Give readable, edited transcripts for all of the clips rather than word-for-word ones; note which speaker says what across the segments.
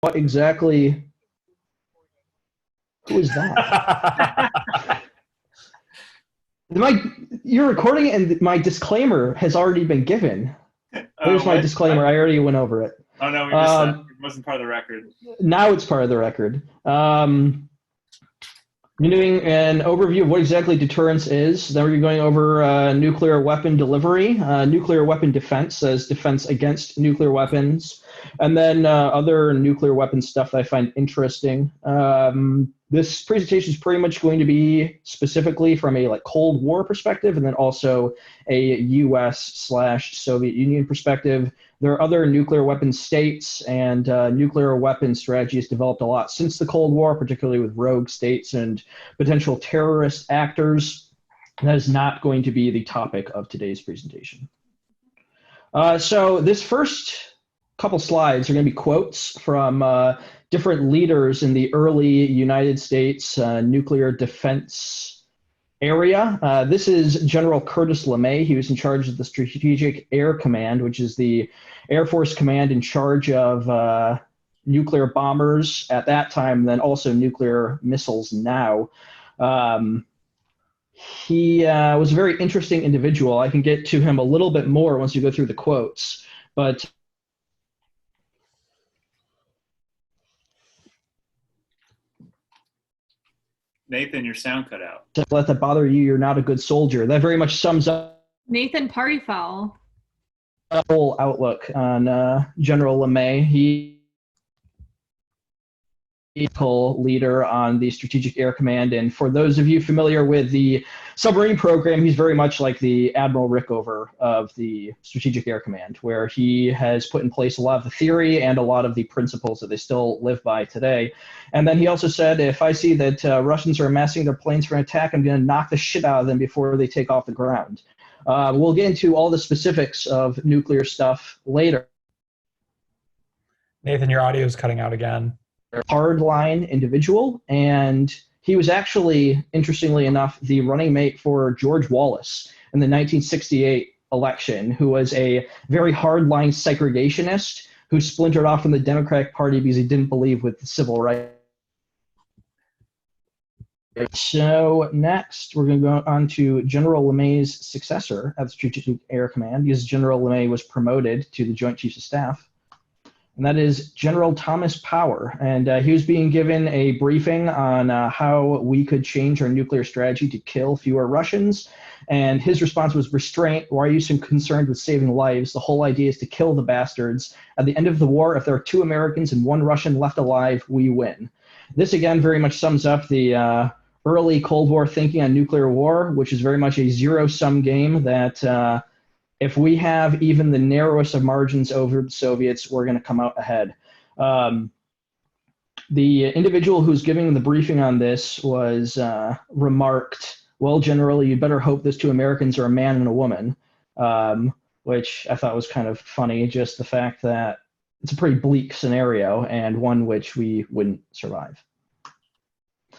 Speaker 1: What exactly? Who is that? You're recording it, and my disclaimer has already been given. There's my disclaimer. I already went over it.
Speaker 2: Oh, no, we missed that. It wasn't part of the record.
Speaker 1: Now it's part of the record. You're doing an overview of what exactly deterrence is. Then we're going over nuclear weapon delivery, nuclear weapon defense as defense against nuclear weapons, and then other nuclear weapon stuff that I find interesting. This presentation is pretty much going to be specifically from a Cold War perspective, and then also a U.S./Soviet Union perspective. There are other nuclear weapon states, and nuclear weapon strategies developed a lot since the Cold War, particularly with rogue states and potential terrorist actors. That is not going to be the topic of today's presentation. So this first couple slides are going to be quotes from different leaders in the early United States nuclear defense area. This is General Curtis Lemay. He was in charge of the Strategic Air Command, which is the Air Force command in charge of nuclear bombers at that time, and then also nuclear missiles now. He was a very interesting individual. I can get to him a little bit more once you go through the quotes, but
Speaker 2: Nathan, your sound cut out.
Speaker 1: Don't let that bother you. You're not a good soldier. That very much sums up
Speaker 3: Nathan, party foul.
Speaker 1: The whole outlook on General Lemay. He's a leader on the Strategic Air Command, and for those of you familiar with the submarine program, he's very much like the Admiral Rickover of the Strategic Air Command, where he has put in place a lot of the theory and a lot of the principles that they still live by today. And then he also said, if I see that Russians are amassing their planes for an attack, I'm going to knock the shit out of them before they take off the ground. We'll get into all the specifics of nuclear stuff later.
Speaker 4: Nathan, your audio is cutting out again.
Speaker 1: Hardline individual, and he was actually, interestingly enough, the running mate for George Wallace in the 1968 election, who was a very hardline segregationist who splintered off from the Democratic Party because he didn't believe with the civil rights. So next, we're going to go on to General Lemay's successor at the Strategic Air Command, because General Lemay was promoted to the Joint Chiefs of Staff. And that is General Thomas Power. And he was being given a briefing on how we could change our nuclear strategy to kill fewer Russians. And his response was, restraint. Why are you so concerned with saving lives? The whole idea is to kill the bastards. At the end of the war, if there are 2 Americans and 1 Russian left alive, we win. This, again, very much sums up the early Cold War thinking on nuclear war, which is very much a zero-sum game that if we have even the narrowest of margins over the Soviets, we're going to come out ahead. The individual who's giving the briefing on this was remarked, well, generally, you'd better hope those 2 Americans are a man and a woman, which I thought was kind of funny, just the fact that it's a pretty bleak scenario and one which we wouldn't survive.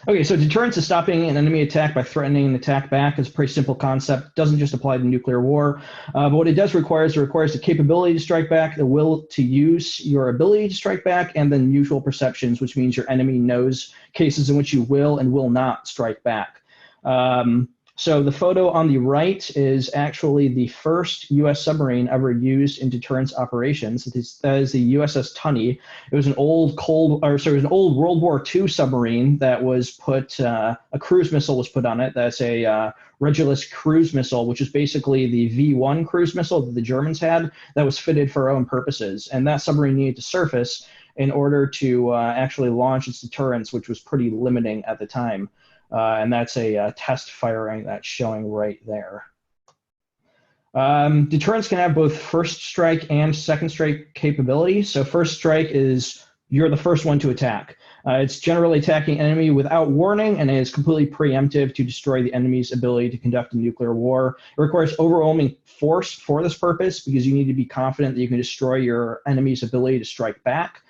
Speaker 1: Okay, so deterrence is stopping an enemy attack by threatening an attack back. It's a pretty simple concept. It doesn't just apply to nuclear war. But what it does require is it requires the capability to strike back, the will to use your ability to strike back, and then mutual perceptions, which means your enemy knows cases in which you will and will not strike back. So the photo on the right is actually the first U.S. submarine ever used in deterrence operations. That is the USS Tunney. It was an old World War II submarine that was put, a cruise missile was put on it. That's a Regulus cruise missile, which is basically the V-1 cruise missile that the Germans had that was fitted for our own purposes. And that submarine needed to surface in order to actually launch its deterrence, which was pretty limiting at the time. And that's a test firing that's showing right there. Deterrence can have both first strike and second strike capability. So first strike is you're the first one to attack. It's generally attacking enemy without warning and is completely preemptive to destroy the enemy's ability to conduct a nuclear war. It requires overwhelming force for this purpose because you need to be confident that you can destroy your enemy's ability to strike back.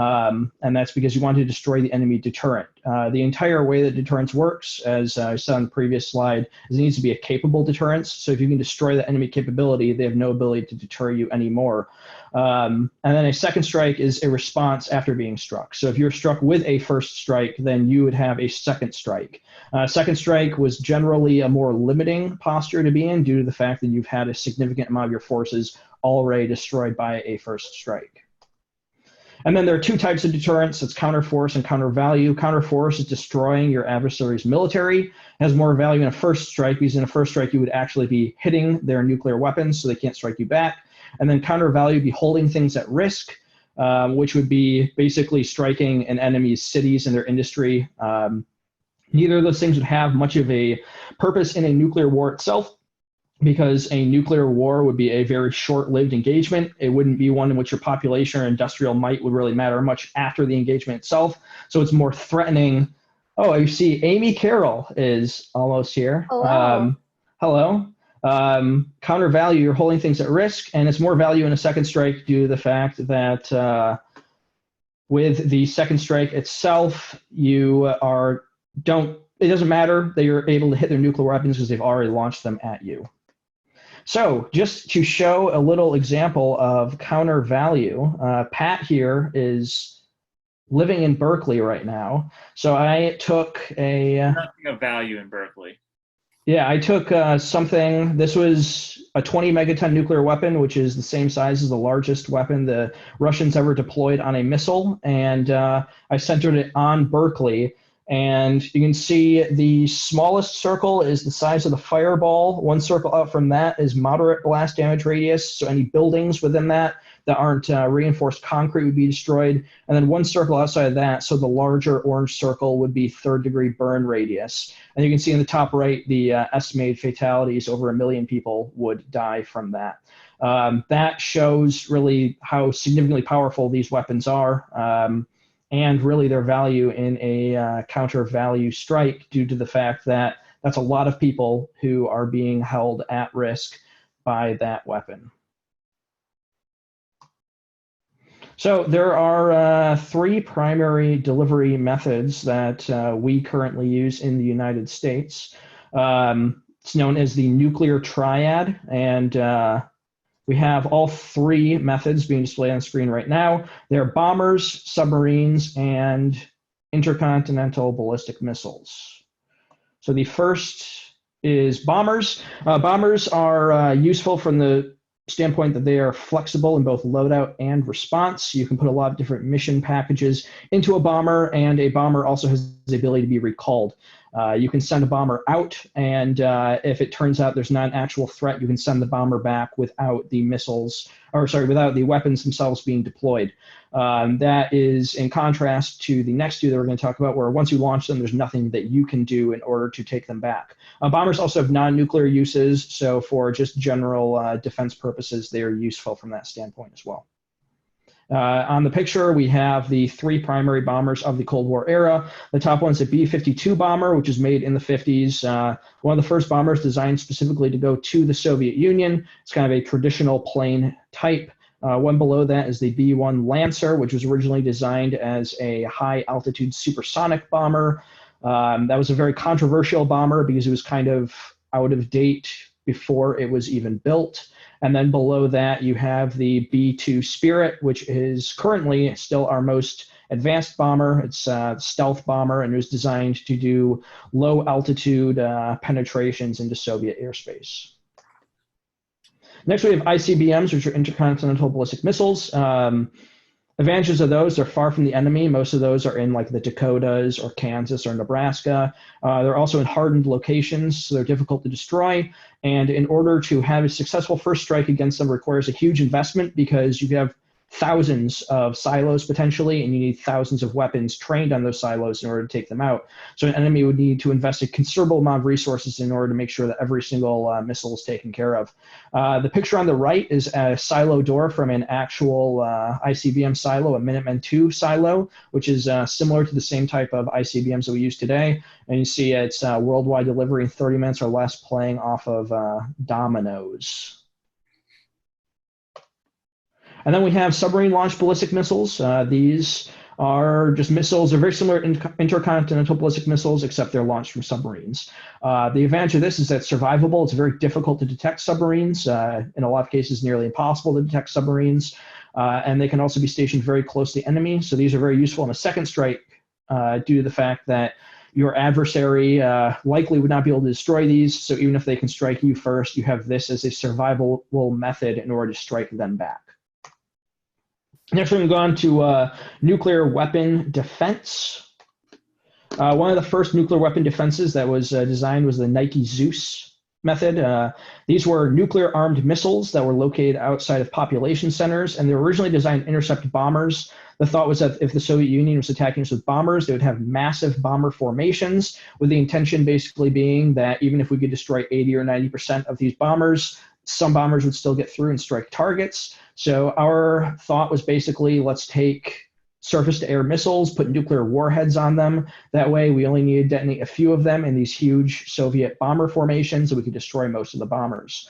Speaker 1: And that's because you want to destroy the enemy deterrent. The entire way that deterrence works, as I said on the previous slide, is it needs to be a capable deterrence. So if you can destroy the enemy capability, they have no ability to deter you anymore. And then a second strike is a response after being struck. So if you're struck with a first strike, then you would have a second strike. Second strike was generally a more limiting posture to be in due to the fact that you've had a significant amount of your forces already destroyed by a first strike. And then there are two types of deterrence. It's counterforce and countervalue. Counterforce is destroying your adversary's military. It has more value in a first strike because in a first strike you would actually be hitting their nuclear weapons so they can't strike you back. And then countervalue would be holding things at risk, which would be basically striking an enemy's cities and their industry. Neither of those things would have much of a purpose in a nuclear war itself, because a nuclear war would be a very short-lived engagement. It wouldn't be one in which your population or industrial might would really matter much after the engagement itself. So it's more threatening. Oh, you see Amy Carroll is almost here.
Speaker 3: Hello.
Speaker 1: Hello. Counter value, you're holding things at risk, and it's more value in a second strike due to the fact that with the second strike itself, it doesn't matter that you're able to hit their nuclear weapons because they've already launched them at you. So just to show a little example of counter value, Pat here is living in Berkeley right now. So I took
Speaker 2: Nothing of value in Berkeley.
Speaker 1: Yeah, I took something. This was a 20 megaton nuclear weapon, which is the same size as the largest weapon the Russians ever deployed on a missile. And I centered it on Berkeley. And you can see the smallest circle is the size of the fireball. One circle out from that is moderate blast damage radius. So any buildings within that aren't reinforced concrete would be destroyed. And then one circle outside of that, so the larger orange circle would be third-degree burn radius. And you can see in the top right, the estimated fatalities, over 1 million people would die from that. That shows really how significantly powerful these weapons are. And really their value in a counter value strike due to the fact that that's a lot of people who are being held at risk by that weapon. So there are 3 primary delivery methods that we currently use in the United States. It's known as the Nuclear Triad, and we have all 3 methods being displayed on the screen right now. They're bombers, submarines, and intercontinental ballistic missiles. So the first is bombers. Bombers are useful from the standpoint that they are flexible in both loadout and response. You can put a lot of different mission packages into a bomber, and a bomber also has the ability to be recalled. You can send a bomber out, and if it turns out there's not an actual threat, you can send the bomber back without the without the weapons themselves being deployed. That is in contrast to the next 2 that we're going to talk about, where once you launch them, there's nothing that you can do in order to take them back. Bombers also have non-nuclear uses, so for just general defense purposes, they are useful from that standpoint as well. On the picture, we have the 3 primary bombers of the Cold War era. The top one's a B-52 bomber, which was made in the 50s. One of the first bombers designed specifically to go to the Soviet Union. It's kind of a traditional plane type. One below that is the B-1 Lancer, which was originally designed as a high-altitude supersonic bomber. That was a very controversial bomber because it was kind of out of date before it was even built. And then below that, you have the B-2 Spirit, which is currently still our most advanced bomber. It's a stealth bomber, and it was designed to do low-altitude penetrations into Soviet airspace. Next, we have Icbms, which are intercontinental ballistic missiles. Advantages of those are far from the enemy. Most of those are in like the Dakotas or Kansas or Nebraska. They're also in hardened locations, so they're difficult to destroy. And in order to have a successful first strike against them requires a huge investment because you have thousands of silos potentially, and you need thousands of weapons trained on those silos in order to take them out. So an enemy would need to invest a considerable amount of resources in order to make sure that every single missile is taken care of. The picture on the right is a silo door from an actual ICBM silo, a Minuteman II silo, which is similar to the same type of ICBMs that we use today. And you see it's worldwide delivery in 30 minutes or less, playing off of dominoes. And then we have submarine-launched ballistic missiles. These are just missiles. They're very similar to intercontinental ballistic missiles, except they're launched from submarines. The advantage of this is that it's survivable. It's very difficult to detect submarines. In a lot of cases, nearly impossible to detect submarines. And they can also be stationed very close to the enemy. So these are very useful in a second strike due to the fact that your adversary likely would not be able to destroy these. So even if they can strike you first, you have this as a survivable method in order to strike them back. Next, we're going to go on to nuclear weapon defense. One of the first nuclear weapon defenses that was designed was the Nike Zeus method. These were nuclear armed missiles that were located outside of population centers, and they were originally designed to intercept bombers. The thought was that if the Soviet Union was attacking us with bombers, they would have massive bomber formations, with the intention basically being that even if we could destroy 80 or 90% of these bombers, some bombers would still get through and strike targets. So our thought was basically, let's take surface-to-air missiles, put nuclear warheads on them. That way, we only need to detonate a few of them in these huge Soviet bomber formations, so we could destroy most of the bombers.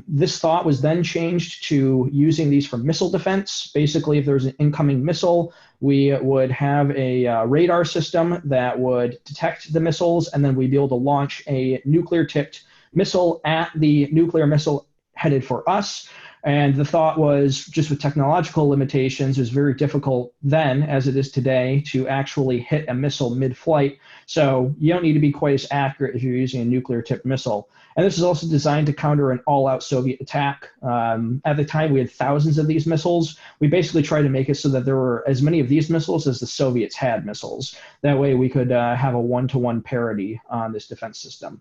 Speaker 1: This thought was then changed to using these for missile defense. Basically, if there was an incoming missile, we would have a radar system that would detect the missiles, and then we'd be able to launch a nuclear-tipped missile at the nuclear missile headed for us. And the thought was, just with technological limitations, it was very difficult then, as it is today, to actually hit a missile mid-flight. So you don't need to be quite as accurate if you're using a nuclear-tipped missile. And this is also designed to counter an all-out Soviet attack. At the time, we had thousands of these missiles. We basically tried to make it so that there were as many of these missiles as the Soviets had missiles. That way, we could have a one-to-one parity on this defense system.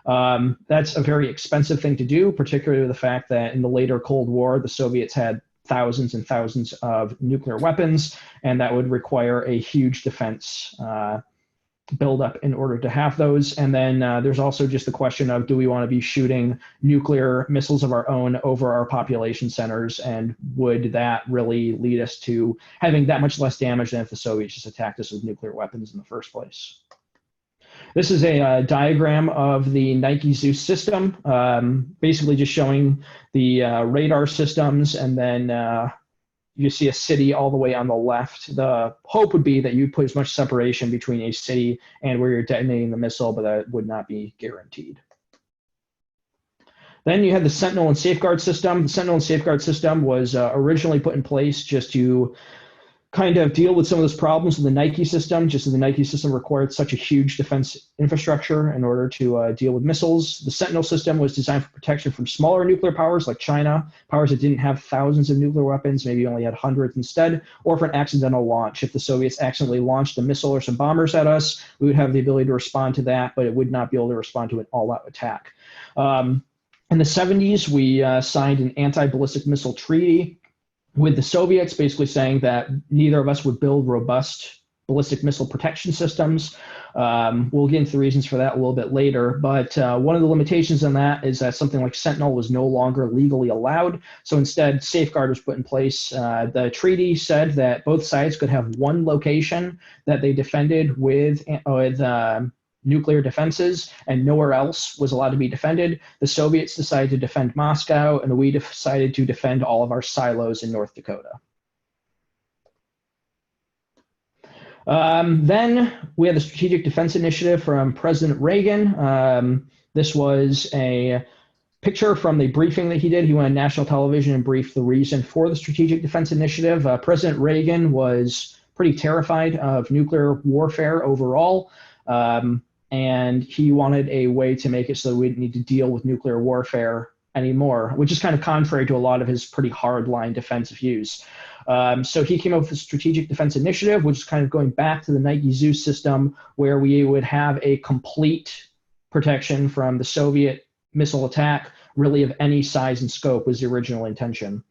Speaker 1: That's a very expensive thing to do, particularly with the fact that in the later Cold War, the Soviets had thousands and thousands of nuclear weapons, and that would require a huge defense buildup in order to have those. And then there's also just the question of, do we want to be shooting nuclear missiles of our own over our population centers, and would that really lead us to having that much less damage than if the Soviets just attacked us with nuclear weapons in the first place? This is a diagram of the Nike Zeus system, basically just showing the radar systems, and then you see a city all the way on the left. The hope would be that you put as much separation between a city and where you're detonating the missile, but that would not be guaranteed. Then you had the Sentinel and Safeguard system. The Sentinel and Safeguard system was originally put in place just to kind of deal with some of those problems with the Nike system, just as the Nike system required such a huge defense infrastructure in order to deal with missiles. The Sentinel system was designed for protection from smaller nuclear powers like China, powers that didn't have thousands of nuclear weapons, maybe only had hundreds instead, or for an accidental launch. If the Soviets accidentally launched a missile or some bombers at us, we would have the ability to respond to that, but it would not be able to respond to an all-out attack. In the 70s, we signed an anti-ballistic missile treaty with the Soviets, basically saying that neither of us would build robust ballistic missile protection systems. We'll get into the reasons for that a little bit later, but one of the limitations on that is that something like Sentinel was no longer legally allowed. So instead, Safeguard was put in place. The treaty said that both sides could have one location that they defended with nuclear defenses, and nowhere else was allowed to be defended. The Soviets decided to defend Moscow, and we decided to defend all of our silos in North Dakota. Then we had the Strategic Defense Initiative from President Reagan. This was a picture from the briefing that he did. He went on national television and briefed the reason for the Strategic Defense Initiative. President Reagan was pretty terrified of nuclear warfare overall. And he wanted a way to make it so that we didn't need to deal with nuclear warfare anymore, which is kind of contrary to a lot of his pretty hardline defensive views. So he came up with the Strategic Defense Initiative, which is kind of going back to the Nike Zeus system, where we would have a complete protection from the Soviet missile attack, really of any size and scope was the original intention.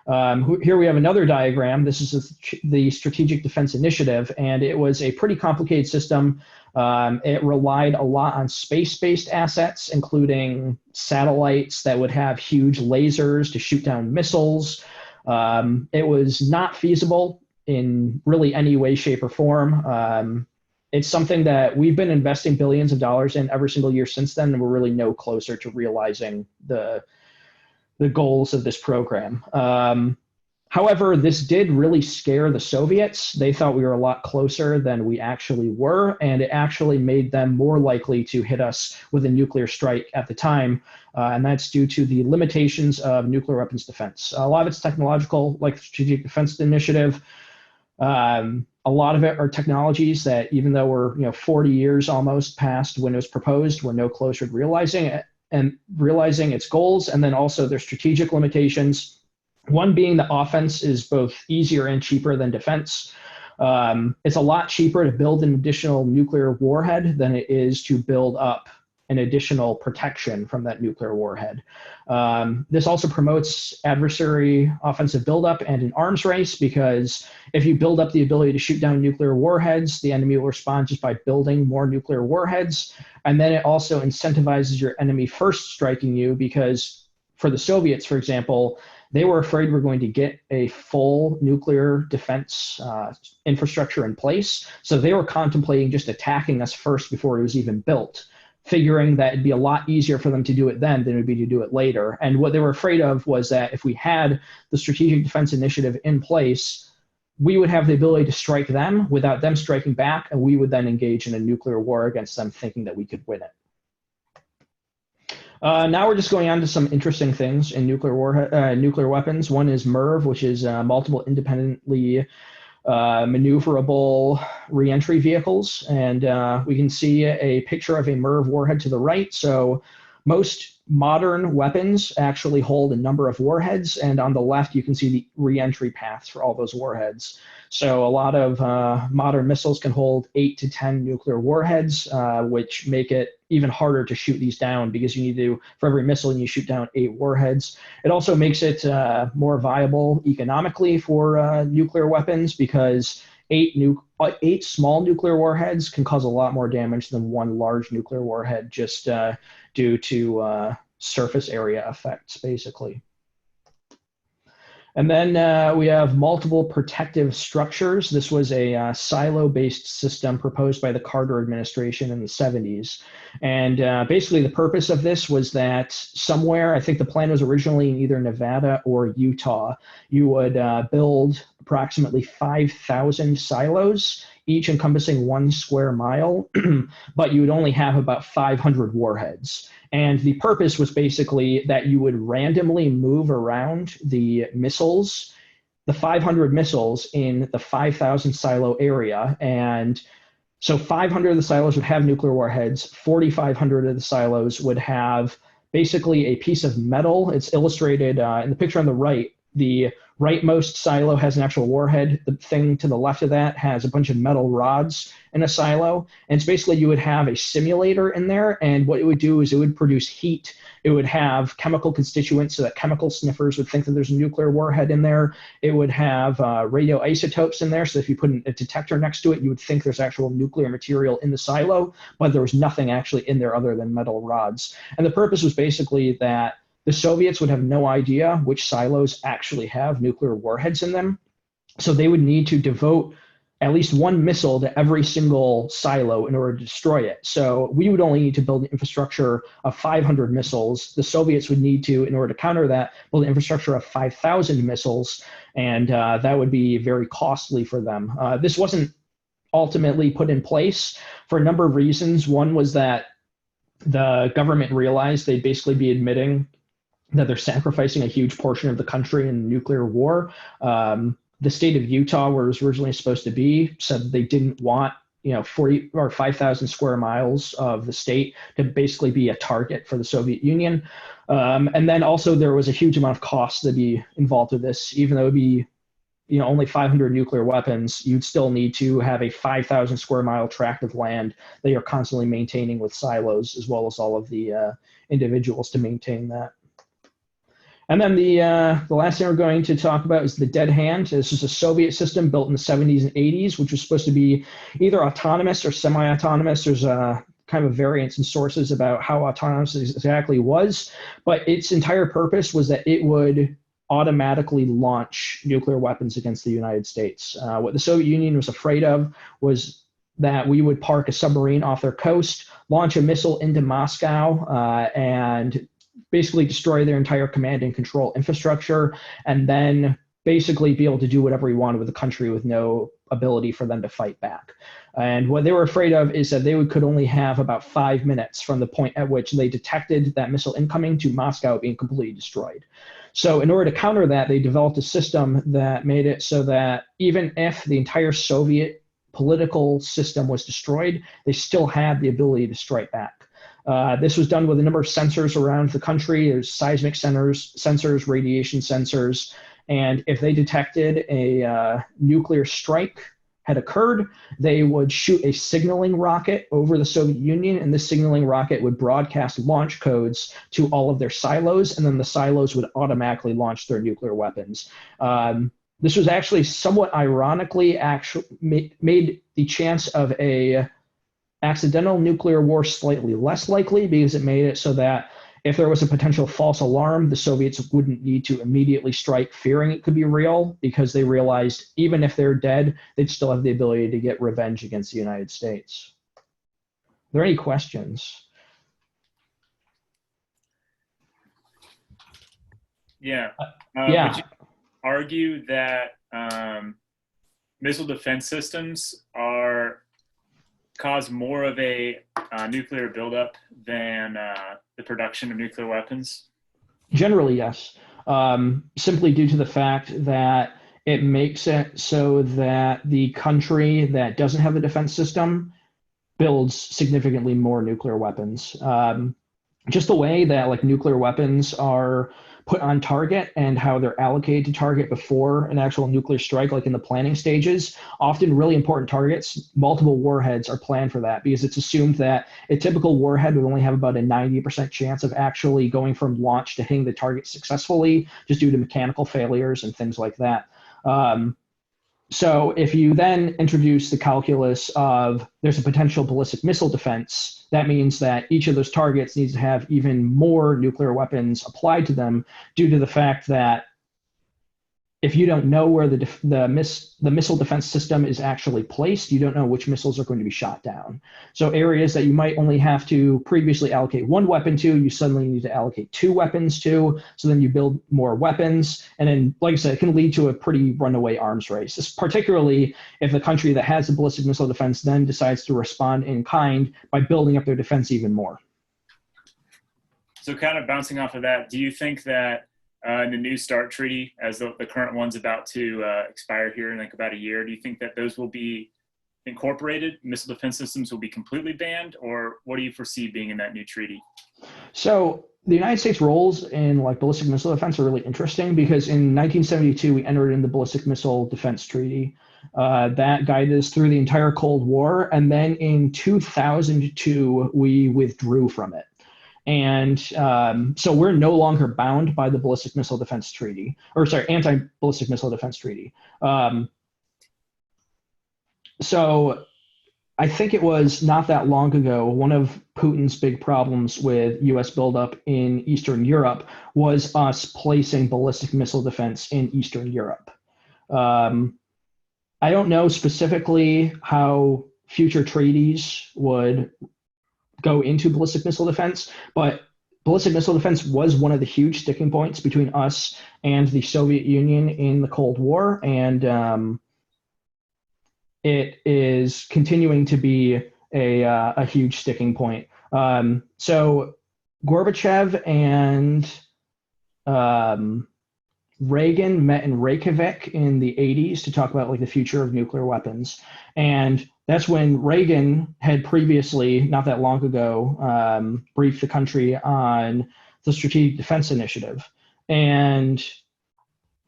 Speaker 1: Here we have another diagram. This is the Strategic Defense Initiative, and it was a pretty complicated system. It relied a lot on space-based assets, including satellites that would have huge lasers to shoot down missiles. It was not feasible in really any way, shape, or form. It's something that we've been investing billions of dollars in every single year since then, and we're really no closer to realizing the goals of this program. However, this did really scare the Soviets. They thought we were a lot closer than we actually were, and it actually made them more likely to hit us with a nuclear strike at the time, and that's due to the limitations of nuclear weapons defense. A lot of it's technological, like the Strategic Defense Initiative. A lot of it are technologies that, even though we're 40 years almost past when it was proposed, we're no closer to realizing it and realizing its goals, and then also their strategic limitations. One being the offense is both easier and cheaper than defense. It's a lot cheaper to build an additional nuclear warhead than it is to build up an additional protection from that nuclear warhead. This also promotes adversary offensive buildup and an arms race, because if you build up the ability to shoot down nuclear warheads, the enemy will respond just by building more nuclear warheads. And then it also incentivizes your enemy first striking you, because for the Soviets, for example, they were afraid we're going to get a full nuclear defense infrastructure in place. So they were contemplating just attacking us first before it was even built, figuring that it'd be a lot easier for them to do it then than it would be to do it later. And what they were afraid of was that if we had the Strategic Defense Initiative in place, we would have the ability to strike them without them striking back, and we would then engage in a nuclear war against them, thinking that we could win it. Now we're just going on to some interesting things in nuclear weapons. One is MIRV, which is multiple independently maneuverable reentry vehicles. And we can see a picture of a MIRV warhead to the right. So most modern weapons actually hold a number of warheads. And on the left, you can see the reentry paths for all those warheads. So a lot of modern missiles can hold 8 to 10 nuclear warheads, which make it even harder to shoot these down, because you need to, for every missile, you shoot down 8 warheads. It also makes it more viable economically for nuclear weapons, because 8 small nuclear warheads can cause a lot more damage than one large nuclear warhead, just due to surface area effects, basically. And then we have multiple protective structures. This was a silo-based system proposed by the Carter administration in the 70s. And basically the purpose of this was that somewhere, I think the plan was originally in either Nevada or Utah, you would build approximately 5,000 silos, each encompassing 1 square mile, but you would only have about 500 warheads. And the purpose was basically that you would randomly move around the missiles, the 500 missiles in the 5,000 silo area. And so 500 of the silos would have nuclear warheads, 4,500 of the silos would have basically a piece of metal. It's illustrated in the picture on the right. The rightmost silo has an actual warhead. The thing to the left of that has a bunch of metal rods in a silo. And it's basically, you would have a simulator in there. And what it would do is it would produce heat. It would have chemical constituents so that chemical sniffers would think that there's a nuclear warhead in there. It would have radioisotopes in there. So if you put a detector next to it, you would think there's actual nuclear material in the silo, but there was nothing actually in there other than metal rods. And the purpose was basically that the Soviets would have no idea which silos actually have nuclear warheads in them. So they would need to devote at least 1 missile to every single silo in order to destroy it. So we would only need to build an infrastructure of 500 missiles. The Soviets would need to, in order to counter that, build an infrastructure of 5,000 missiles. And that would be very costly for them. This wasn't ultimately put in place for a number of reasons. One was that the government realized they'd basically be admitting that they're sacrificing a huge portion of the country in nuclear war. The state of Utah, where it was originally supposed to be, said they didn't want 40 or 5,000 square miles of the state to basically be a target for the Soviet Union. And then also there was a huge amount of cost to be involved with this. Even though it would be only 500 nuclear weapons, you'd still need to have a 5,000 square mile tract of land that you're constantly maintaining with silos, as well as all of the individuals to maintain that. And then the last thing we're going to talk about is the Dead Hand. This is a Soviet system built in the 70s and 80s, which was supposed to be either autonomous or semi-autonomous. There's a kind of a variance in sources about how autonomous it exactly was, but its entire purpose was that it would automatically launch nuclear weapons against the United States. What the Soviet Union was afraid of was that we would park a submarine off their coast, launch a missile into Moscow, and basically destroy their entire command and control infrastructure, and then basically be able to do whatever he wanted with the country with no ability for them to fight back. And what they were afraid of is that they could only have about 5 minutes from the point at which they detected that missile incoming to Moscow being completely destroyed. So in order to counter that, they developed a system that made it so that even if the entire Soviet political system was destroyed, they still had the ability to strike back. This was done with a number of sensors around the country. There's seismic sensors, radiation sensors, and if they detected a nuclear strike had occurred, they would shoot a signaling rocket over the Soviet Union, and this signaling rocket would broadcast launch codes to all of their silos, and then the silos would automatically launch their nuclear weapons. This was actually somewhat ironically made the chance of a accidental nuclear war slightly less likely, because it made it so that if there was a potential false alarm, the Soviets wouldn't need to immediately strike fearing it could be real, because they realized even if they're dead, they'd still have the ability to get revenge against the United States. Are there any questions?
Speaker 2: Yeah.
Speaker 1: Yeah.
Speaker 2: Would you argue that missile defense systems cause more of a nuclear buildup than the production of nuclear weapons?
Speaker 1: Generally, yes. Simply due to the fact that it makes it so that the country that doesn't have a defense system builds significantly more nuclear weapons. Just the way that like nuclear weapons are put on target and how they're allocated to target before an actual nuclear strike, like in the planning stages, often really important targets, multiple warheads are planned for that, because it's assumed that a typical warhead would only have about a 90% chance of actually going from launch to hitting the target successfully, just due to mechanical failures and things like that. So if you then introduce the calculus of there's a potential ballistic missile defense, that means that each of those targets needs to have even more nuclear weapons applied to them, due to the fact that if you don't know where the missile defense system is actually placed, you don't know which missiles are going to be shot down. So areas that you might only have to previously allocate one weapon to, you suddenly need to allocate 2 weapons to. So then you build more weapons. And then, like I said, it can lead to a pretty runaway arms race, particularly if the country that has the ballistic missile defense then decides to respond in kind by building up their defense even more.
Speaker 2: So kind of bouncing off of that, do you think that in the New START treaty, as the current one's about to expire here in like about a year, do you think that those will be incorporated? Missile defense systems will be completely banned, or what do you foresee being in that new treaty?
Speaker 1: So the United States roles in like ballistic missile defense are really interesting, because in 1972 we entered in the Ballistic Missile Defense Treaty. That guided us through the entire Cold War, and then in 2002 we withdrew from it. And so we're no longer bound by the Ballistic Missile Defense Treaty, or sorry, Anti-Ballistic Missile Defense Treaty. So I think it was not that long ago, one of Putin's big problems with US buildup in Eastern Europe was us placing ballistic missile defense in Eastern Europe. I don't know specifically how future treaties would go into ballistic missile defense, but ballistic missile defense was one of the huge sticking points between us and the Soviet Union in the Cold War, and it is continuing to be a huge sticking point. So Gorbachev and Reagan met in Reykjavik in the 80s to talk about like the future of nuclear weapons. And that's when Reagan had previously, not that long ago, briefed the country on the Strategic Defense Initiative. And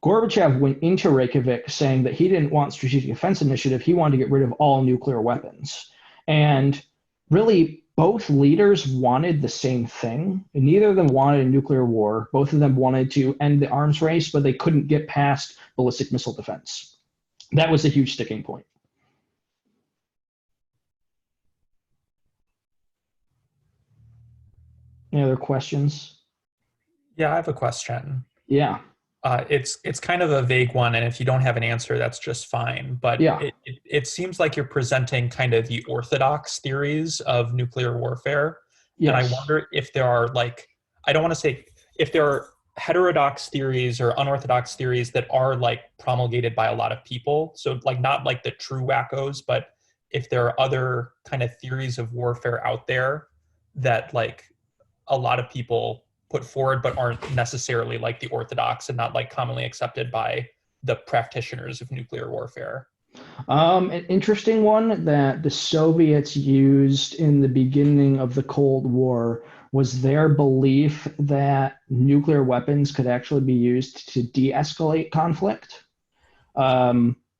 Speaker 1: Gorbachev went into Reykjavik saying that he didn't want Strategic Defense Initiative. He wanted to get rid of all nuclear weapons. And really, both leaders wanted the same thing. And neither of them wanted a nuclear war. Both of them wanted to end the arms race, but they couldn't get past ballistic missile defense. That was a huge sticking point. Any other questions?
Speaker 4: Yeah, I have a question.
Speaker 1: Yeah.
Speaker 4: It's kind of a vague one, and if you don't have an answer, that's just fine. But
Speaker 1: yeah.
Speaker 4: it seems like you're presenting kind of the orthodox theories of nuclear warfare.
Speaker 1: Yes.
Speaker 4: And I wonder if there are like, I don't want to say if there heterodox theories or unorthodox theories that are like promulgated by a lot of people. So like not like the true wackos, but if there are other kind of theories of warfare out there that like a lot of people put forward but aren't necessarily like the orthodox and not like commonly accepted by the practitioners of nuclear warfare.
Speaker 1: An interesting one that the Soviets used in the beginning of the Cold War was their belief that nuclear weapons could actually be used to de-escalate conflict.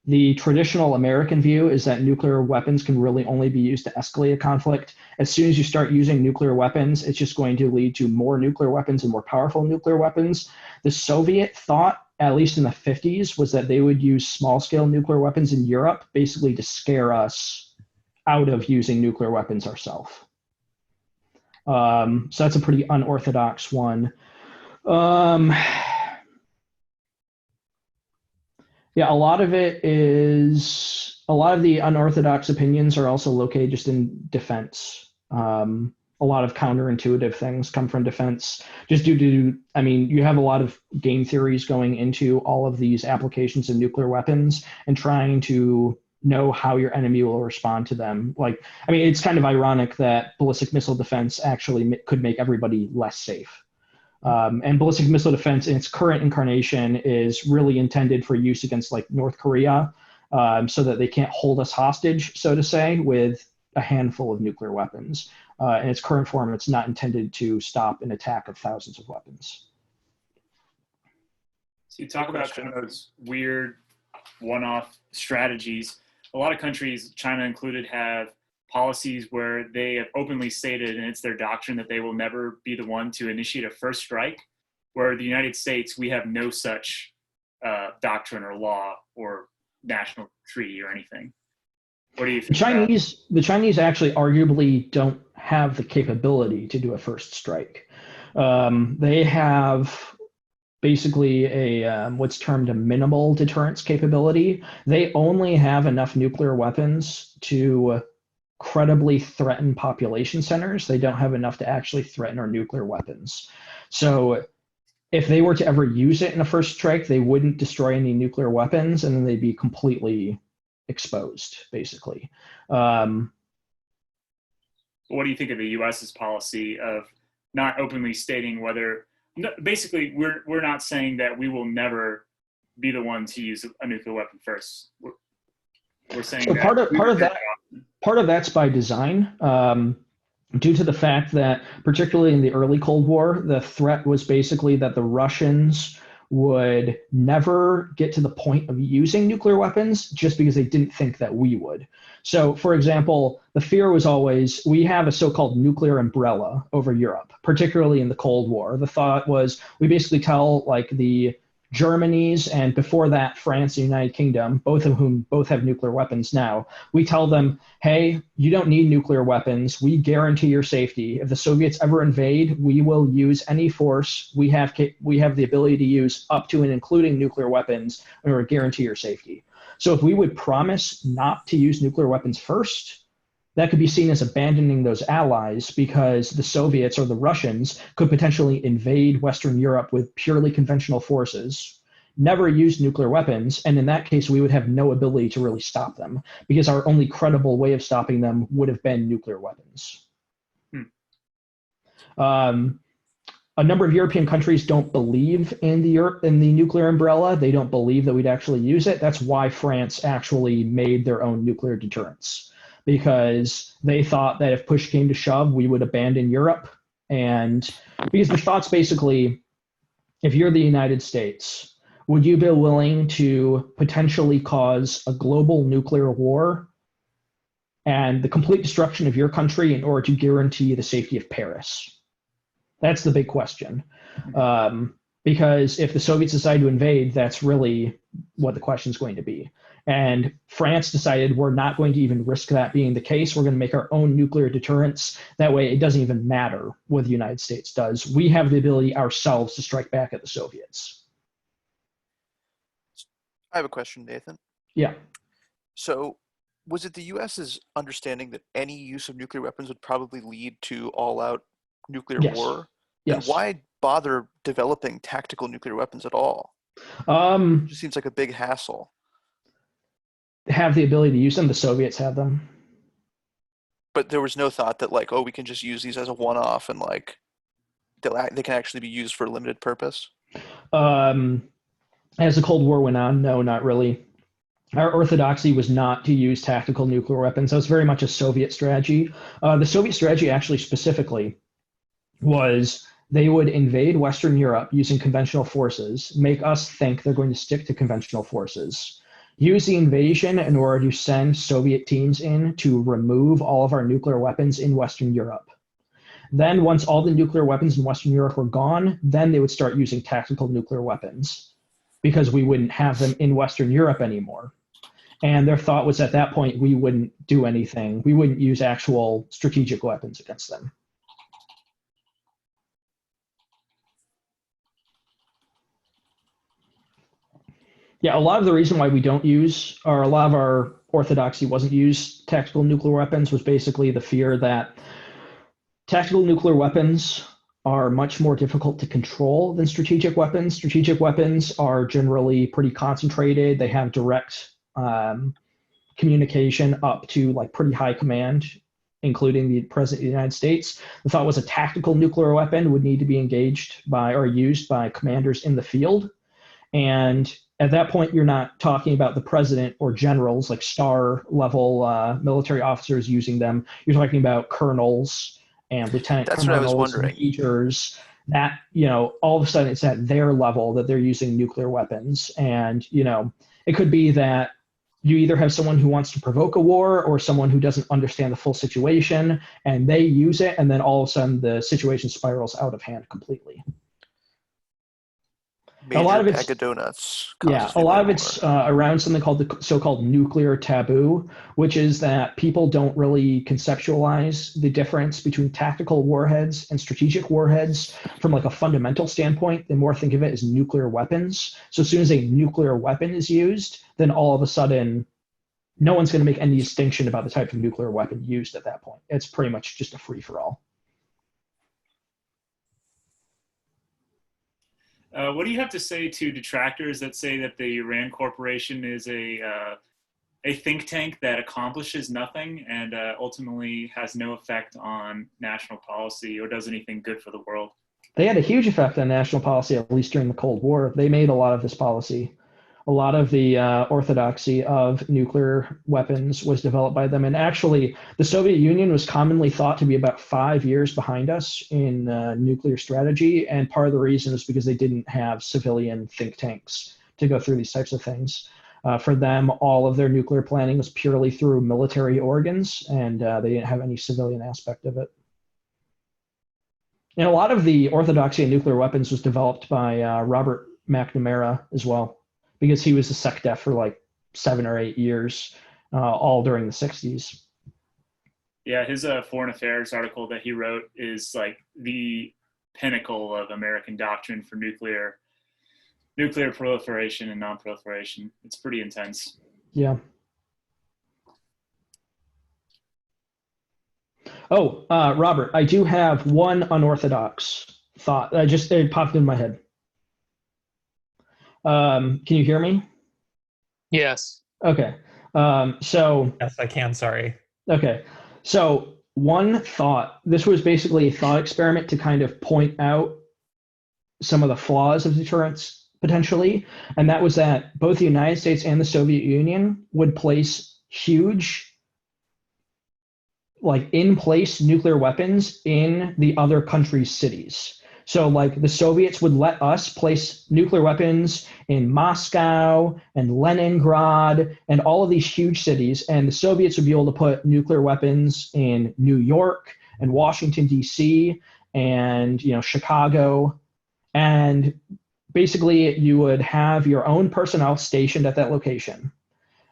Speaker 1: The traditional American view is that nuclear weapons can really only be used to escalate a conflict. As soon as you start using nuclear weapons, it's just going to lead to more nuclear weapons and more powerful nuclear weapons. The Soviet thought, at least in the 50s, was that they would use small-scale nuclear weapons in Europe, basically to scare us out of using nuclear weapons ourselves. So that's a pretty unorthodox one. Yeah, a lot of the unorthodox opinions are also located just in defense. A lot of counterintuitive things come from defense just due to, I mean, you have a lot of game theories going into all of these applications of nuclear weapons and trying to know how your enemy will respond to them. Like, I mean, it's kind of ironic that ballistic missile defense actually could make everybody less safe. And ballistic missile defense in its current incarnation is really intended for use against like North Korea, so that they can't hold us hostage, so to say, with a handful of nuclear weapons. In its current form, it's not intended to stop an attack of thousands of weapons.
Speaker 2: So you talk about kind of those weird one-off strategies. A lot of countries, China included, have policies where they have openly stated, and it's their doctrine, that they will never be the one to initiate a first strike, where the United States, we have no such doctrine or law or national treaty or anything. What do you think?
Speaker 1: The Chinese actually arguably don't have the capability to do a first strike. They have basically a what's termed a minimal deterrence capability. They only have enough nuclear weapons to credibly threaten population centers. They don't have enough to actually threaten our nuclear weapons. So if they were to ever use it in a first strike, they wouldn't destroy any nuclear weapons, and then they'd be completely exposed, basically.
Speaker 2: What do you think of the U.S.'s policy of not openly stating whether, basically, we're not saying that we will never be the one to use a nuclear weapon first. We're saying
Speaker 1: so
Speaker 2: that
Speaker 1: part of that's by design, due to the fact that, particularly in the early Cold War, the threat was basically that the Russians would never get to the point of using nuclear weapons just because they didn't think that we would. So, for example, the fear was always, we have a so-called nuclear umbrella over Europe, particularly in the Cold War. The thought was, we basically tell like the Germany's, and before that, France and United Kingdom, both of whom both have nuclear weapons now, we tell them, hey, you don't need nuclear weapons. We guarantee your safety. If the Soviets ever invade, we will use any force. We have the ability to use up to and including nuclear weapons in order to guarantee your safety. So if we would promise not to use nuclear weapons first, that could be seen as abandoning those allies, because the Soviets or the Russians could potentially invade Western Europe with purely conventional forces, never use nuclear weapons, and in that case, we would have no ability to really stop them, because our only credible way of stopping them would have been nuclear weapons. A number of European countries don't believe in the nuclear umbrella. They don't believe that we'd actually use it. That's why France actually made their own nuclear deterrence, because they thought that if push came to shove, we would abandon Europe. And because the thought's basically, if you're the United States, would you be willing to potentially cause a global nuclear war and the complete destruction of your country in order to guarantee the safety of Paris? That's the big question. Because if the Soviets decide to invade, that's really what the question is going to be. And France decided, we're not going to even risk that being the case. We're going to make our own nuclear deterrence. That way, it doesn't even matter what the United States does. We have the ability ourselves to strike back at the Soviets.
Speaker 5: I have a question, Nathan.
Speaker 1: Yeah.
Speaker 5: So was it the U.S.'s understanding that any use of nuclear weapons would probably lead to all-out nuclear
Speaker 1: Yes.
Speaker 5: war? then
Speaker 1: Yes.
Speaker 5: why bother developing tactical nuclear weapons at all? It just seems like a big hassle.
Speaker 1: Have the ability to use them. The Soviets had them.
Speaker 5: But there was no thought that like, oh, we can just use these as a one-off and like they can actually be used for a limited purpose.
Speaker 1: As the Cold War went on, no, not really. Our orthodoxy was not to use tactical nuclear weapons. That was very much a Soviet strategy. The Soviet strategy actually specifically was they would invade Western Europe using conventional forces, make us think they're going to stick to conventional forces, use the invasion in order to send Soviet teams in to remove all of our nuclear weapons in Western Europe. Then once all the nuclear weapons in Western Europe were gone, then they would start using tactical nuclear weapons because we wouldn't have them in Western Europe anymore. And their thought was at that point, we wouldn't do anything. We wouldn't use actual strategic weapons against them. Yeah, a lot of the reason why we don't use, or a lot of our orthodoxy wasn't use tactical nuclear weapons was basically the fear that tactical nuclear weapons are much more difficult to control than strategic weapons. Strategic weapons are generally pretty concentrated. They have direct communication up to like pretty high command, including the President of the United States. The thought was a tactical nuclear weapon would need to be engaged by or used by commanders in the field. And at that point, you're not talking about the president or generals, like star level military officers using them. You're talking about colonels and lieutenant
Speaker 5: That's what I was
Speaker 1: colonels,
Speaker 5: wondering.
Speaker 1: majors. That, all of a sudden it's at their level that they're using nuclear weapons. And, it could be that you either have someone who wants to provoke a war or someone who doesn't understand the full situation and they use it. And then all of a sudden the situation spirals out of hand completely.
Speaker 5: Major
Speaker 1: a lot of it's
Speaker 5: bag of donuts.
Speaker 1: Yeah, a lot of it's around something called the so-called nuclear taboo, which is that people don't really conceptualize the difference between tactical warheads and strategic warheads from like a fundamental standpoint. They more think of it as nuclear weapons. So as soon as a nuclear weapon is used, then all of a sudden, no one's going to make any distinction about the type of nuclear weapon used at that point. It's pretty much just a free-for-all.
Speaker 2: What do you have to say to detractors that say that the Rand Corporation is a think tank that accomplishes nothing and ultimately has no effect on national policy or does anything good for the world?
Speaker 1: They had a huge effect on national policy, at least during the Cold War. They made a lot of this policy. A lot of the orthodoxy of nuclear weapons was developed by them. And actually, the Soviet Union was commonly thought to be about 5 years behind us in nuclear strategy. And part of the reason is because they didn't have civilian think tanks to go through these types of things. For them, all of their nuclear planning was purely through military organs, and they didn't have any civilian aspect of it. And a lot of the orthodoxy in nuclear weapons was developed by Robert McNamara as well, because he was a SecDef for like 7 or 8 years, all during the 60s.
Speaker 2: Yeah, his foreign affairs article that he wrote is like the pinnacle of American doctrine for nuclear proliferation and non-proliferation. It's pretty intense.
Speaker 1: Yeah. Oh, Robert, I do have one unorthodox thought. It popped in my head. Can you hear me?
Speaker 6: Yes.
Speaker 1: Okay. So
Speaker 4: Yes, I can. Sorry.
Speaker 1: Okay. So one thought, this was basically a thought experiment to kind of point out some of the flaws of deterrence potentially. And that was that both the United States and the Soviet Union would place huge, like in place nuclear weapons in the other countries' cities. So like the Soviets would let us place nuclear weapons in Moscow and Leningrad and all of these huge cities. And the Soviets would be able to put nuclear weapons in New York and Washington, D.C. and, Chicago. And basically you would have your own personnel stationed at that location.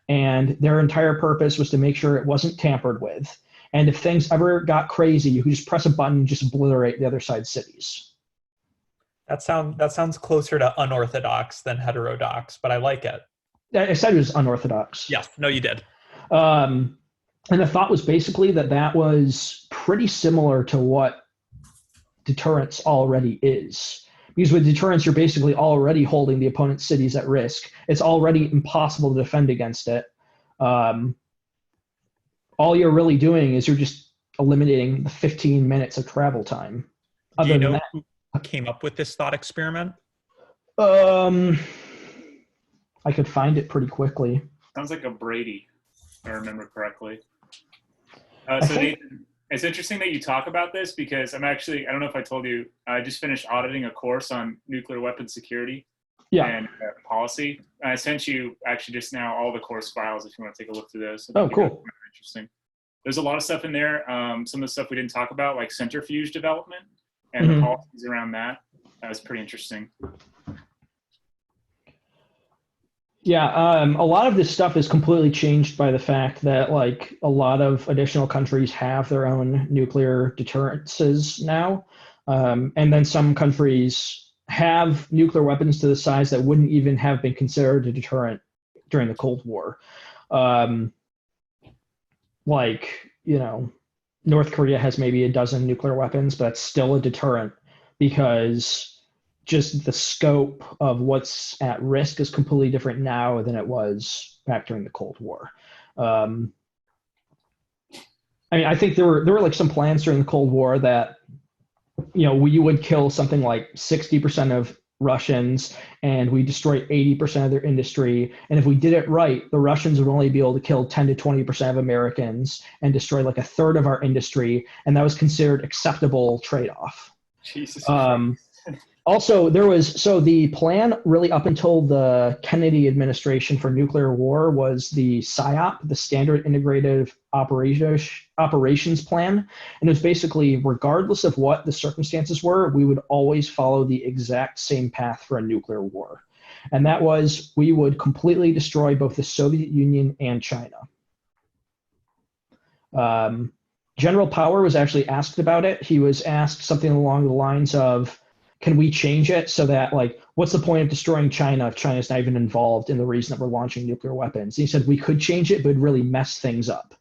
Speaker 1: And their entire purpose was to make sure it wasn't tampered with. And if things ever got crazy, you could just press a button and just obliterate the other side's cities. That
Speaker 4: sounds closer to unorthodox than heterodox, but I like it.
Speaker 1: I said it was unorthodox.
Speaker 4: Yes, no, you did.
Speaker 1: And the thought was basically that was pretty similar to what deterrence already is. Because with deterrence, you're basically already holding the opponent's cities at risk. It's already impossible to defend against it. All you're really doing is you're just eliminating the 15 minutes of travel time.
Speaker 4: Do you know who came up with this thought experiment?
Speaker 1: I could find it pretty quickly.
Speaker 2: Sounds like a Brady, if I remember correctly. Nathan, it's interesting that you talk about this because I don't know if I told you, I just finished auditing a course on nuclear weapon security and policy. I sent you actually just now all the course files if you want to take a look through those.
Speaker 1: Oh, cool.
Speaker 2: Interesting. There's a lot of stuff in there. Some of the stuff we didn't talk about, like centrifuge development and the policies around that. That was pretty interesting.
Speaker 1: Yeah, a lot of this stuff is completely changed by the fact that like a lot of additional countries have their own nuclear deterrences now. And then some countries have nuclear weapons to the size that wouldn't even have been considered a deterrent during the Cold War. North Korea has maybe a dozen nuclear weapons, but it's still a deterrent because just the scope of what's at risk is completely different now than it was back during the Cold War. I think there were like some plans during the Cold War that, we would kill something like 60% of Russians and we destroy 80% of their industry. And if we did it right, the Russians would only be able to kill 10 to 20% of Americans and destroy like a third of our industry. And that was considered acceptable trade-off.
Speaker 2: Jesus Christ.
Speaker 1: Also, the plan really up until the Kennedy administration for nuclear war was the SIOP, the Standard Integrated Operations Plan. And it was basically, regardless of what the circumstances were, we would always follow the exact same path for a nuclear war. And that was, we would completely destroy both the Soviet Union and China. General Power was actually asked about it. He was asked something along the lines of, can we change it so that, like, what's the point of destroying China if China's not even involved in the reason that we're launching nuclear weapons? And he said we could change it, but it'd really mess things up.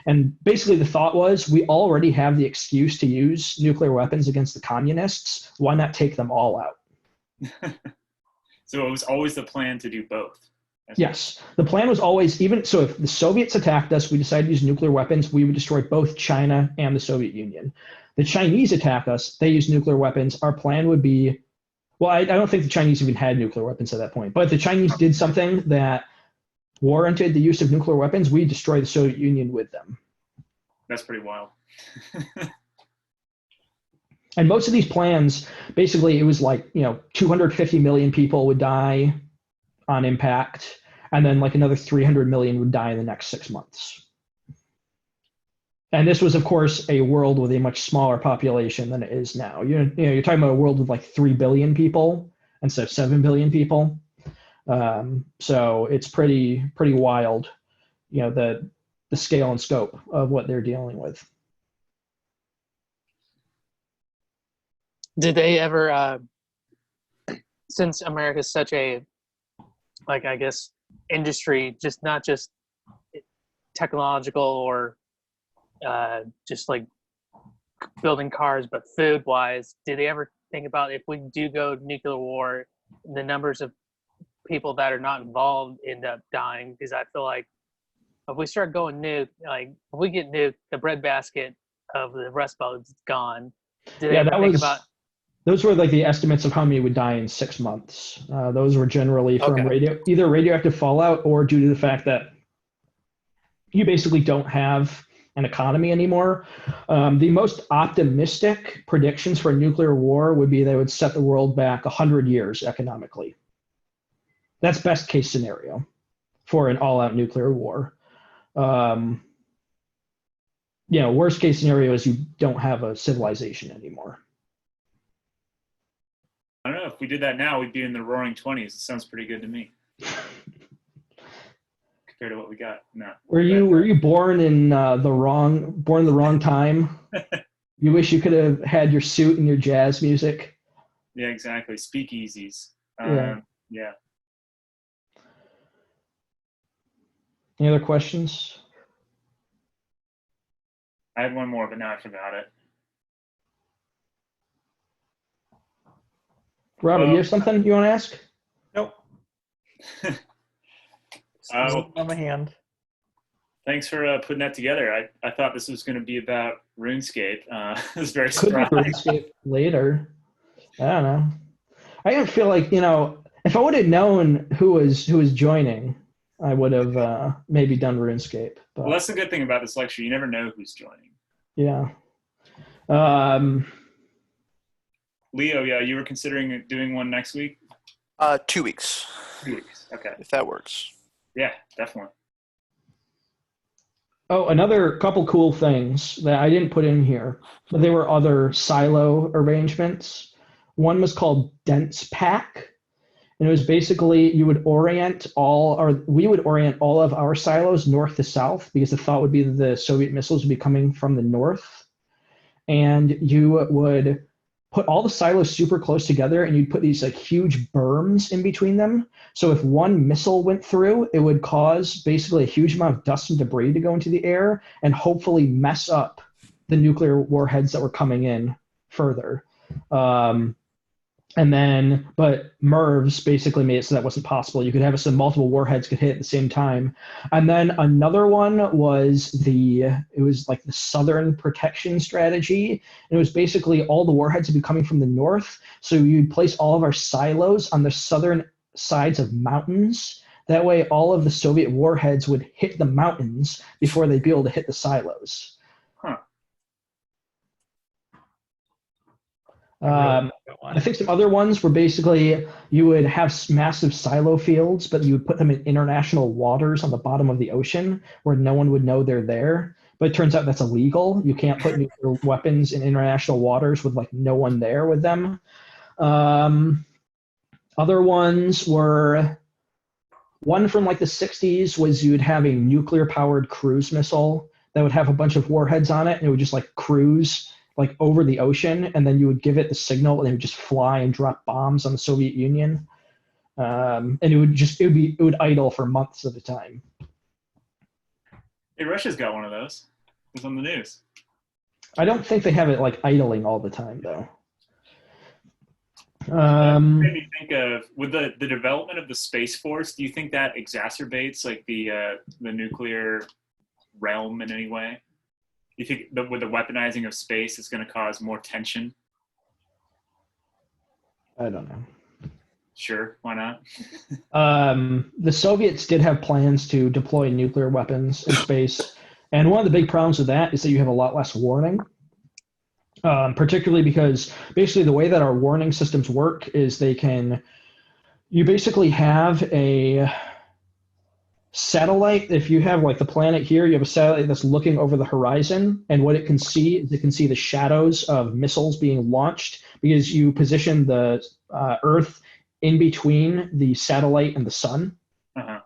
Speaker 1: And basically the thought was, we already have the excuse to use nuclear weapons against the communists. Why not take them all out?
Speaker 2: So it was always the plan to do both.
Speaker 1: Yes. The plan was always, so if the Soviets attacked us, we decided to use nuclear weapons, we would destroy both China and the Soviet Union. The Chinese attack us, they use nuclear weapons. Our plan would be, I don't think the Chinese even had nuclear weapons at that point, but if the Chinese did something that warranted the use of nuclear weapons, we destroy the Soviet Union with them.
Speaker 2: That's pretty wild.
Speaker 1: And most of these plans, basically it was like, 250 million people would die on impact, and then like another 300 million would die in the next 6 months. And this was, of course, a world with a much smaller population than it is now. You're talking about a world with like 3 billion people instead of 7 billion people. So it's pretty wild, the scale and scope of what they're dealing with.
Speaker 6: Did they ever, since America's such a, like, I guess, industry, not just technological or just like building cars, but food wise, did they ever think about, if we do go nuclear war, the numbers of people that are not involved end up dying? Because I feel like if we start going nuke, like if we get nuked, the breadbasket of the Rust Belt is gone.
Speaker 1: Those were like the estimates of how many would die in 6 months. Those were generally from either radioactive fallout or due to the fact that you basically don't have an economy anymore. The most optimistic predictions for a nuclear war would be they would set the world back 100 years economically. That's best case scenario for an all-out nuclear war. Worst case scenario is you don't have a civilization anymore.
Speaker 2: I don't know. If we did that now, we'd be in the roaring 20s. It sounds pretty good to me. Compared to what we got. No.
Speaker 1: Were you born in the wrong time? You wish you could have had your suit and your jazz music.
Speaker 2: Yeah, exactly. Speakeasies. Yeah.
Speaker 1: Any other questions?
Speaker 2: I had one more, but now I forgot it.
Speaker 1: Robert, you have something you want to ask?
Speaker 4: Nope.
Speaker 2: Well,
Speaker 4: on my hand.
Speaker 2: thanks for putting that together. I thought this was going to be about RuneScape. It was very
Speaker 1: Could be
Speaker 2: surprising.
Speaker 1: RuneScape later. I don't know. I don't feel like, if I would have known who was joining, I would have maybe done RuneScape. But
Speaker 2: Well, that's the good thing about this lecture. You never know who's joining.
Speaker 1: yeah.
Speaker 2: Leo, yeah, you were considering doing one next week?
Speaker 5: 2 weeks,
Speaker 2: 2 weeks. Okay.
Speaker 5: if that works.
Speaker 2: Yeah, definitely.
Speaker 1: Oh, another couple cool things that I didn't put in here, but there were other silo arrangements. One was called Dense Pack, and it was basically we would orient all of our silos north to south because the thought would be that the Soviet missiles would be coming from the north, and you would put all the silos super close together, and you'd put these like huge berms in between them. So if one missile went through, it would cause basically a huge amount of dust and debris to go into the air and hopefully mess up the nuclear warheads that were coming in further. But MIRVs basically made it so that wasn't possible. You could have it so multiple warheads could hit at the same time. And then another one was it was like the Southern Protection Strategy. And it was basically all the warheads would be coming from the north. So you'd place all of our silos on the southern sides of mountains. That way all of the Soviet warheads would hit the mountains before they'd be able to hit the silos.
Speaker 2: Huh.
Speaker 1: I think some other ones were basically you would have massive silo fields, but you would put them in international waters on the bottom of the ocean where no one would know they're there. But it turns out that's illegal. You can't put nuclear weapons in international waters with like no one there with them. Other ones were one from like the 60s was you'd have a nuclear powered cruise missile that would have a bunch of warheads on it and it would just like cruise like over the ocean, and then you would give it the signal and it would just fly and drop bombs on the Soviet Union. And it would idle for months at a time.
Speaker 2: Hey, Russia's got one of those. It's on the news.
Speaker 1: I don't think they have it like idling all the time though.
Speaker 2: Made me think of with the development of the Space Force. Do you think that exacerbates like the nuclear realm in any way? Do you think with the weaponizing of space, it's going to cause more tension?
Speaker 1: I don't know.
Speaker 2: Sure, why not?
Speaker 1: The Soviets did have plans to deploy nuclear weapons in space, and one of the big problems with that is that you have a lot less warning. Particularly because basically the way that our warning systems work is you basically have a satellite. If you have like the planet here, you have a satellite that's looking over the horizon, and what it can see is it can see the shadows of missiles being launched because you position the Earth in between the satellite and the sun.
Speaker 2: Uh-huh.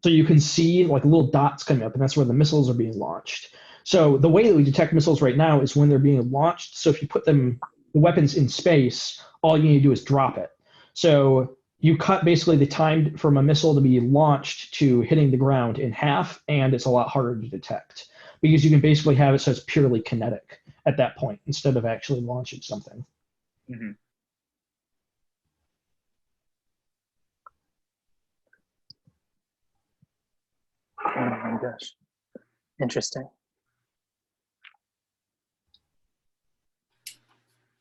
Speaker 1: So you can see like little dots coming up, and that's where the missiles are being launched. So the way that we detect missiles right now is when they're being launched. So if you put the weapons in space, all you need to do is drop it. So you cut basically the time from a missile to be launched to hitting the ground in half, and it's a lot harder to detect because you can basically have it so it's purely kinetic at that point instead of actually launching something.
Speaker 2: Mm-hmm.
Speaker 6: Oh my gosh. Interesting.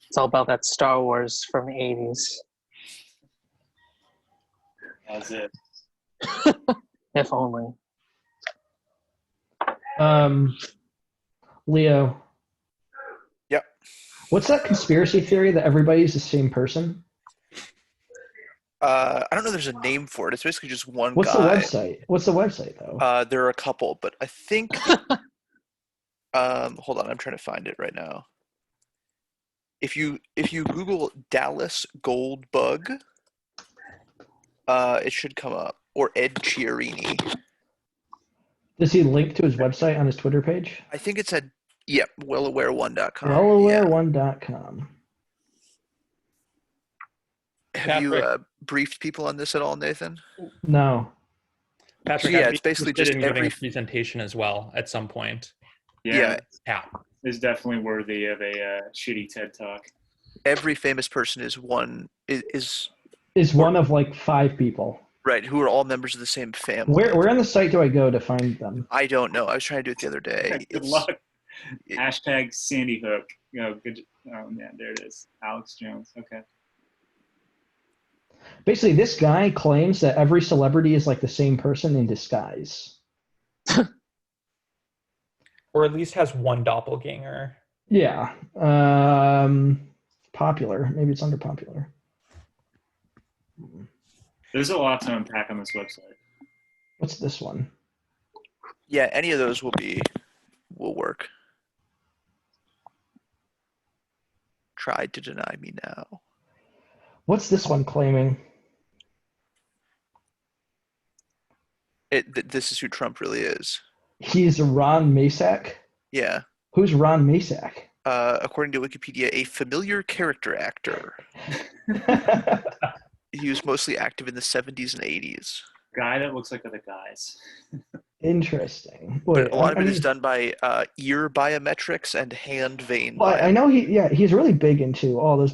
Speaker 6: It's all about that Star Wars from the 80s.
Speaker 2: That's it.
Speaker 6: If only.
Speaker 1: Leo.
Speaker 5: Yep.
Speaker 1: What's that conspiracy theory that everybody's the same person?
Speaker 5: I don't know. There's a name for it. It's basically just one
Speaker 1: What's
Speaker 5: guy.
Speaker 1: the website? What's the website though?
Speaker 5: There are a couple, but I think. Hold on, I'm trying to find it right now. If you Google Dallas Gold Bug, it should come up. Or Ed Chiarini.
Speaker 1: Does he link to his website on his Twitter page?
Speaker 5: I think it's at wellaware1.com.
Speaker 1: Wellaware1.com.
Speaker 5: Have you briefed people on this at all, Nathan?
Speaker 1: No.
Speaker 4: Patrick,
Speaker 5: So, yeah,
Speaker 4: I'd be
Speaker 5: it's basically
Speaker 4: interested
Speaker 5: just
Speaker 4: in giving
Speaker 5: every
Speaker 4: a presentation as well at some point.
Speaker 2: Yeah,
Speaker 5: Yeah.
Speaker 4: Yeah.
Speaker 2: it's definitely worthy of a shitty TED Talk.
Speaker 5: every famous person is one is
Speaker 1: one of like 5 people.
Speaker 5: right, who are all members of the same family.
Speaker 1: Where on the site do I go to find them?
Speaker 5: I don't know. I was trying to do it the other day.
Speaker 2: Good luck. Hashtag Sandy Hook. Good. Oh man, there it is. Alex Jones. Okay.
Speaker 1: Basically, this guy claims that every celebrity is like the same person in disguise.
Speaker 4: Or at least has one doppelganger.
Speaker 1: Yeah. Popular. Maybe it's under popular.
Speaker 2: There's a lot to unpack on this website.
Speaker 1: What's this one?
Speaker 5: Yeah, any of those will work. Tried to deny me now.
Speaker 1: What's this one claiming?
Speaker 5: This is who Trump really is.
Speaker 1: He's Ron Masak?
Speaker 5: Yeah.
Speaker 1: Who's Ron Masak?
Speaker 5: According to Wikipedia, a familiar character actor. He was mostly active in the 70s and 80s.
Speaker 2: Guy that looks like other guys.
Speaker 1: Interesting.
Speaker 5: But a lot of it is done by ear biometrics and hand vein.
Speaker 1: Well, I know he's really big into all those